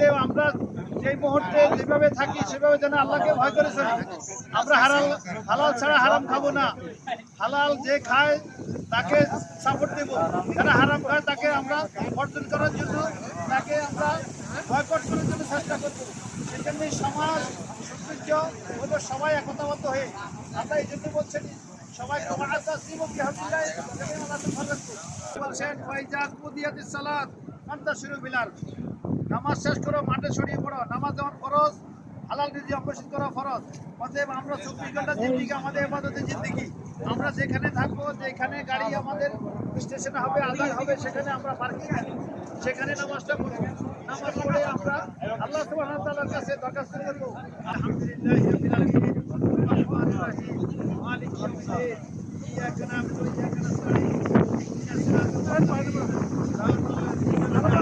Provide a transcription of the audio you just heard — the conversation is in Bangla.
অতএব আমরা যেই মুহূর্তে যেভাবে থাকি সেভাবে যেন আল্লাহকে ভয় করে চলি। আমরা হালাল ছাড়া হারাম খাবো না। হালাল যে খায় তাকে সাপোর্ট দেব, যারা হারাম খায় তাকে আমরা বর্জন করার জন্য, তাকে আমরা বয়কট করার জন্য চেষ্টা করবো। সেজন্য সমাজ সৌন্দর্য হলো সবাই একতাবদ্ধ হয়ে। আমরা এই জন্য বলছেন সবাই বলছেন সালাত শুরু বিলার, নামাজ শেষ করো, মাঠে ছড়িয়ে পড়ো। নামাজ যেমন ফরজ, হালাল রিজিক অগ্রসর করা ফরজ। অতএব আমরা 24 ঘন্টা জিন্দেগি আমাদের ইবাদতের জিন্দেগি। আমরা যেখানে থাকবো, যেখানে গাড়ি আমাদের স্টেশনে হবে, আজান হবে, সেখানে আমরা পার্কিং সেখানে নামাজটা পড়বো। নামাজ পড়ে আমরা আল্লাহ সুবহানাহু ওয়া তাআলার কাছে দরখাস্ত করবো। আলহামদুলিল্লাহি রাব্বিল আলামিন, আর-রাহমানির রাহিম, মালিকি ইয়াউমিদ্দিন, ইয়্যাকা না'বুদু ওয়া ইয়্যাকা নাস্তাঈন, ইহদিনাস সিরাতাল মুস্তাকিম।